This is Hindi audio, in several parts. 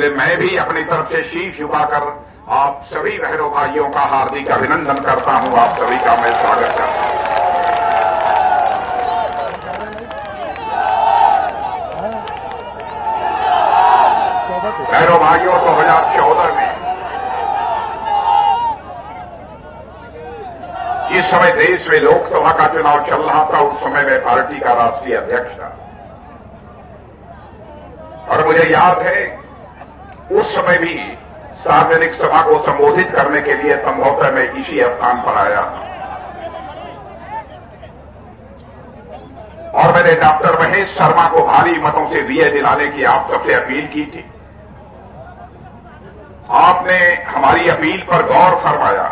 इसलिए मैं भी अपनी तरफ से शीश झुकाकर आप सभी बहनों भाइयों का हार्दिक अभिनंदन करता हूं। आप सभी का मैं स्वागत करता हूं। बहनों भाइयों, 2014 में जिस समय देश में लोकसभा का चुनाव चल रहा था, उस समय मैं पार्टी का राष्ट्रीय अध्यक्ष था और मुझे याद है उस समय भी सार्वजनिक सभा को संबोधित करने के लिए संभवतः मैं इसी स्थान पर आया और मैंने डॉक्टर महेश शर्मा को भारी मतों से विजय दिलाने की आप सबसे अपील की थी। आपने हमारी अपील पर गौर फरमाया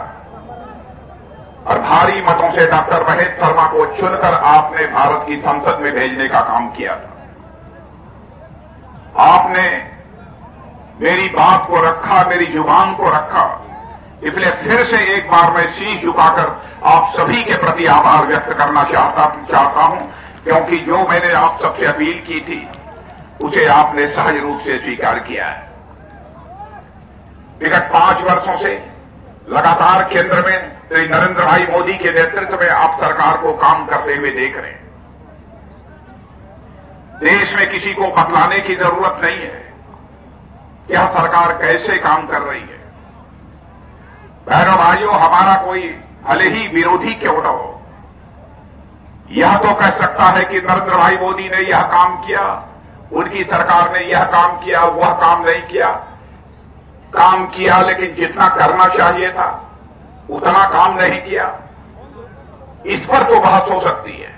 और भारी मतों से डॉक्टर महेश शर्मा को चुनकर आपने भारत की संसद में भेजने का काम किया था। आपने मेरी बात को रखा, मेरी जुबान को रखा, इसलिए फिर से एक बार मैं शीश झुकाकर आप सभी के प्रति आभार व्यक्त करना चाहता हूं, क्योंकि जो मैंने आप सबसे अपील की थी उसे आपने सहज रूप से स्वीकार किया है। विगत 5 वर्षों से लगातार केंद्र में श्री नरेंद्र भाई मोदी के नेतृत्व में आप सरकार को काम करते हुए देख रहे हैं। देश में किसी को बतलाने की जरूरत नहीं है यह सरकार कैसे काम कर रही है। बहनों भाइयों, हमारा कोई भले ही विरोधी क्यों न हो, यह तो कह सकता है कि नरेंद्र भाई मोदी ने यह काम किया, उनकी सरकार ने यह काम किया, वह काम नहीं किया। काम किया लेकिन जितना करना चाहिए था उतना काम नहीं किया, इस पर तो बहस हो सकती है।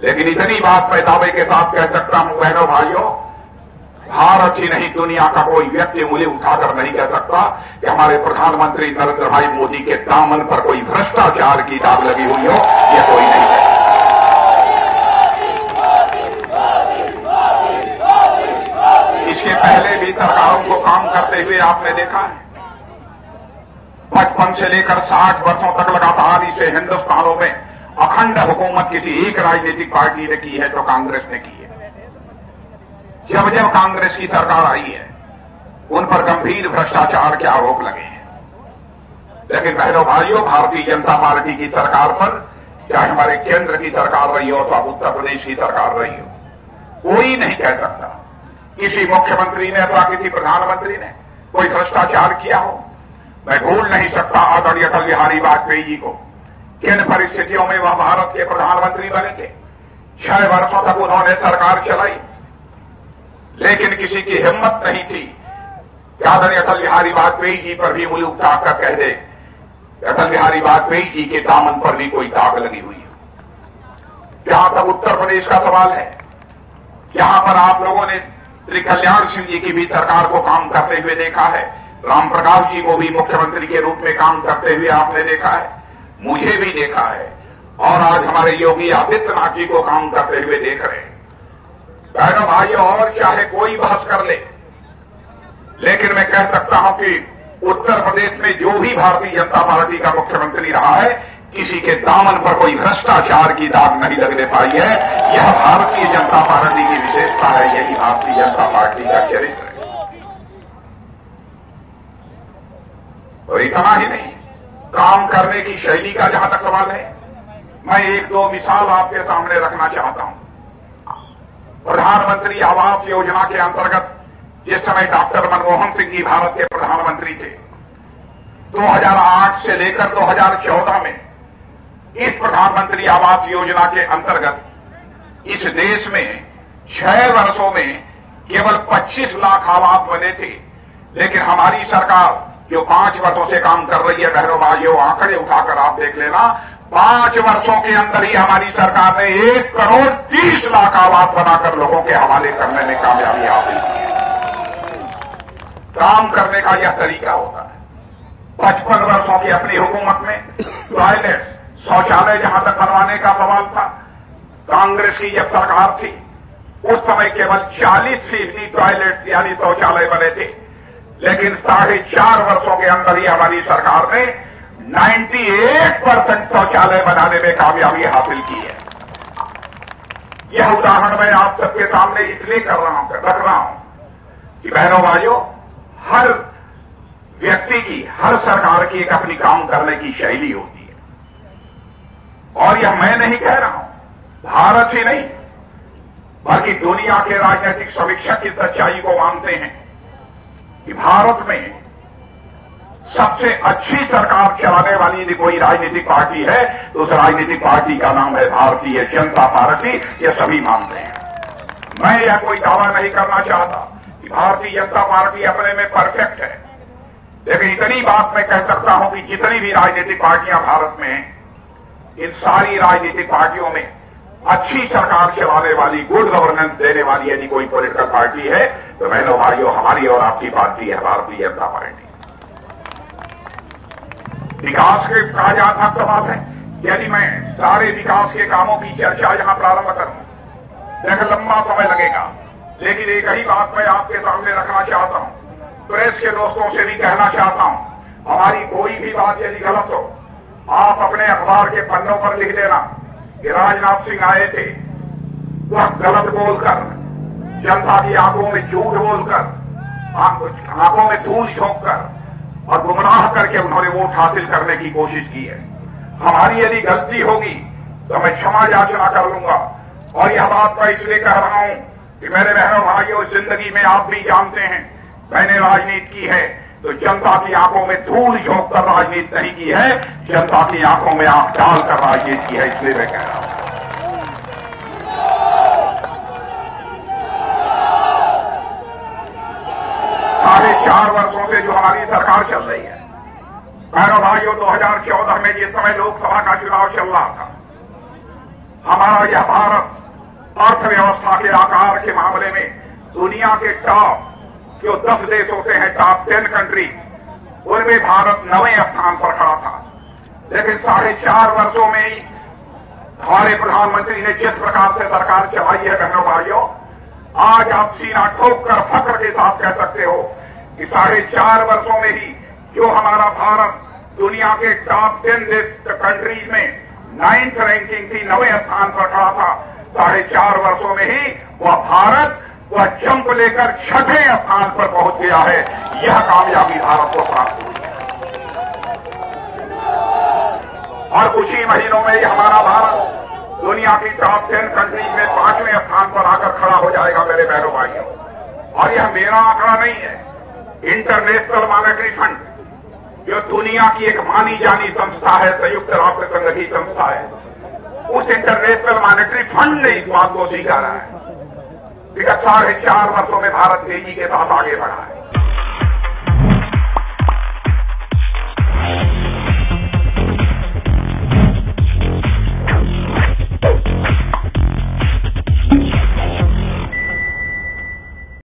लेकिन इतनी बात मैं दावे के साथ कह सकता हूं बहनों भाइयों, भारत ही नहीं दुनिया का कोई व्यक्ति उंगली उठाकर नहीं कह सकता कि हमारे प्रधानमंत्री नरेंद्र भाई मोदी के दामन पर कोई भ्रष्टाचार की दाग लगी हुई हो, यह कोई नहीं है। इसके पहले भी सरकारों को काम करते हुए आपने देखा है। 55 से लेकर 60 वर्षों तक लगातार इसे हिंदुस्तानों में अखंड हुकूमत किसी एक राजनीतिक पार्टी ने की है तो कांग्रेस ने की है। जब जब कांग्रेस की सरकार आई है उन पर गंभीर भ्रष्टाचार के आरोप लगे हैं। लेकिन बहनों भाइयों, भारतीय जनता पार्टी की सरकार पर, चाहे हमारे केंद्र की सरकार रही हो तो उत्तर प्रदेश की सरकार रही हो, कोई नहीं कह सकता किसी मुख्यमंत्री ने अथवा किसी प्रधानमंत्री ने कोई भ्रष्टाचार किया हो। मैं भूल नहीं सकता आदरणीय अटल बिहारी वाजपेयी जी को, किन परिस्थितियों में वह भारत के प्रधानमंत्री बने थे। 6 वर्षों तक उन्होंने सरकार चलाई, लेकिन किसी की हिम्मत नहीं थी कि आदरणीय अटल बिहारी वाजपेयी जी पर भी उंगली उठाकर कह दे अटल बिहारी वाजपेयी जी के दामन पर भी कोई दाग लगी हुई है। जहां तक उत्तर प्रदेश का सवाल है, यहां पर आप लोगों ने श्री कल्याण सिंह जी की भी सरकार को काम करते हुए देखा है। राम प्रकाश जी को भी मुख्यमंत्री के रूप में काम करते हुए आपने देखा है, मुझे भी देखा है और आज हमारे योगी आदित्यनाथ जी को काम करते हुए देख रहे हैं। बहनों भाइयों, और चाहे कोई बहस कर ले, लेकिन मैं कह सकता हूं कि उत्तर प्रदेश में जो भी भारतीय जनता पार्टी का मुख्यमंत्री रहा है, किसी के दामन पर कोई भ्रष्टाचार की दाग नहीं लगने पाई है। यह भारतीय जनता पार्टी की विशेषता है, यही भारतीय जनता पार्टी का चरित्र है। और इतना ही नहीं, काम करने की शैली का जहां तक सवाल है, मैं 1-2 मिसाल आपके सामने रखना चाहता हूं। प्रधानमंत्री आवास योजना के अंतर्गत जिस समय डॉक्टर मनमोहन सिंह जी भारत के प्रधानमंत्री थे, 2008 से लेकर 2014 में इस प्रधानमंत्री आवास योजना के अंतर्गत इस देश में 6 वर्षों में केवल 25 लाख आवास बने थे। लेकिन हमारी सरकार जो 5 वर्षों से काम कर रही है, बहनों भाइयों, आंकड़े उठाकर आप देख लेना, 5 वर्षों के अंदर ही हमारी सरकार ने 1 करोड़ 30 लाख आवास बनाकर लोगों के हवाले करने में कामयाबी हासिल की है। काम करने का यह तरीका होता है। 55 वर्षों की अपनी हुकूमत में टॉयलेट, शौचालय जहां तक बनवाने का सवाल था, कांग्रेस की जब सरकार थी उस समय केवल 40% टॉयलेट यानी शौचालय बने थे। लेकिन 4.5 वर्षों के अंदर ही हमारी सरकार ने 98% शौचालय बनाने में कामयाबी हासिल की है। यह उदाहरण मैं आप सबके सामने इसलिए रख रहा हूं कि बहनों भाइयों, हर व्यक्ति की, हर सरकार की एक अपनी काम करने की शैली होती है। और यह मैं नहीं कह रहा हूं, भारत ही नहीं बल्कि दुनिया के राजनीतिक समीक्षक की सच्चाई को मानते हैं कि भारत में सबसे अच्छी सरकार चलाने वाली यदि कोई राजनीतिक पार्टी है तो उस राजनीतिक पार्टी का नाम है भारतीय जनता पार्टी। यह सभी मानते हैं। मैं यह कोई दावा नहीं करना चाहता कि भारतीय जनता पार्टी अपने में परफेक्ट है, लेकिन इतनी बात मैं कह सकता हूं कि जितनी भी राजनीतिक पार्टियां भारत में हैं, इन सारी राजनीतिक पार्टियों में अच्छी सरकार चलाने वाली, गुड गवर्नेंस देने वाली यदि कोई पॉलिटिकल पार्टी है तो बहनों भाइयों, हमारी और आपकी पार्टी है भारतीय जनता पार्टी। विकास के कहा जाता सवाल है, यदि मैं सारे विकास के कामों की चर्चा यहां प्रारंभ करूं देखिए लंबा समय लगेगा, लेकिन एक ही बात मैं आपके सामने रखना चाहता हूं, प्रेस के दोस्तों से भी कहना चाहता हूं, हमारी कोई भी बात यदि गलत हो आप अपने अखबार के पन्नों पर लिख देना कि राजनाथ सिंह आए थे, वह गलत बोलकर, जनता की आंखों में झूठ बोलकर, आंखों में धूल झोंककर और गुमराह करके उन्होंने वोट हासिल करने की कोशिश की है। हमारी यदि गलती होगी तो मैं क्षमा याचना कर लूंगा। और यह बात मैं इसलिए कह रहा हूं कि मेरे बहनों भाइयों, जिंदगी में आप भी जानते हैं, मैंने राजनीति की है तो जनता की आंखों में धूल झोंक कर राजनीति नहीं की है, जनता की आंखों में आंख डालकर राजनीति की है, इसलिए मैं कह रहा हूं। साढ़े 4 वर्षों से जो हमारी सरकार चल रही है, बहनों भाइयों, 2014 में जिस समय लोकसभा का चुनाव चल रहा था, हमारा यह भारत अर्थव्यवस्था के आकार के मामले में दुनिया के टॉप जो 10 देश होते हैं, टॉप 10 कंट्री, उनमें भारत 9वें स्थान पर खड़ा था। लेकिन 4.5 वर्षों में ही हमारे प्रधानमंत्री ने जिस प्रकार से सरकार चलाई है, बहनों भाइयों, आज आप सीना ठोक कर फख्र के साथ कह सकते हो कि 4.5 वर्षों में ही जो हमारा भारत दुनिया के टॉप 10 कंट्रीज में 9th रैंकिंग थी, 9वें स्थान पर खड़ा था, 4.5 वर्षों में ही वह जंप लेकर 6ठे स्थान पर पहुंच गया है। यह कामयाबी भारत को प्राप्त हुई है और कुछ ही महीनों में ही हमारा भारत दुनिया की टॉप 10 कंट्रीज में 5वें स्थान पर आकर खड़ा हो जाएगा मेरे बहनों भाइयों। और यह मेरा आंकड़ा नहीं है, इंटरनेशनल मॉनेटरी फंड जो दुनिया की एक मानी जानी संस्था है, संयुक्त राष्ट्र संघ की संस्था है, उस इंटरनेशनल मॉनेटरी फंड ने इस बात को स्वीकारा है कि 4.5 वर्षों में भारत तेजी के साथ आगे बढ़ा है।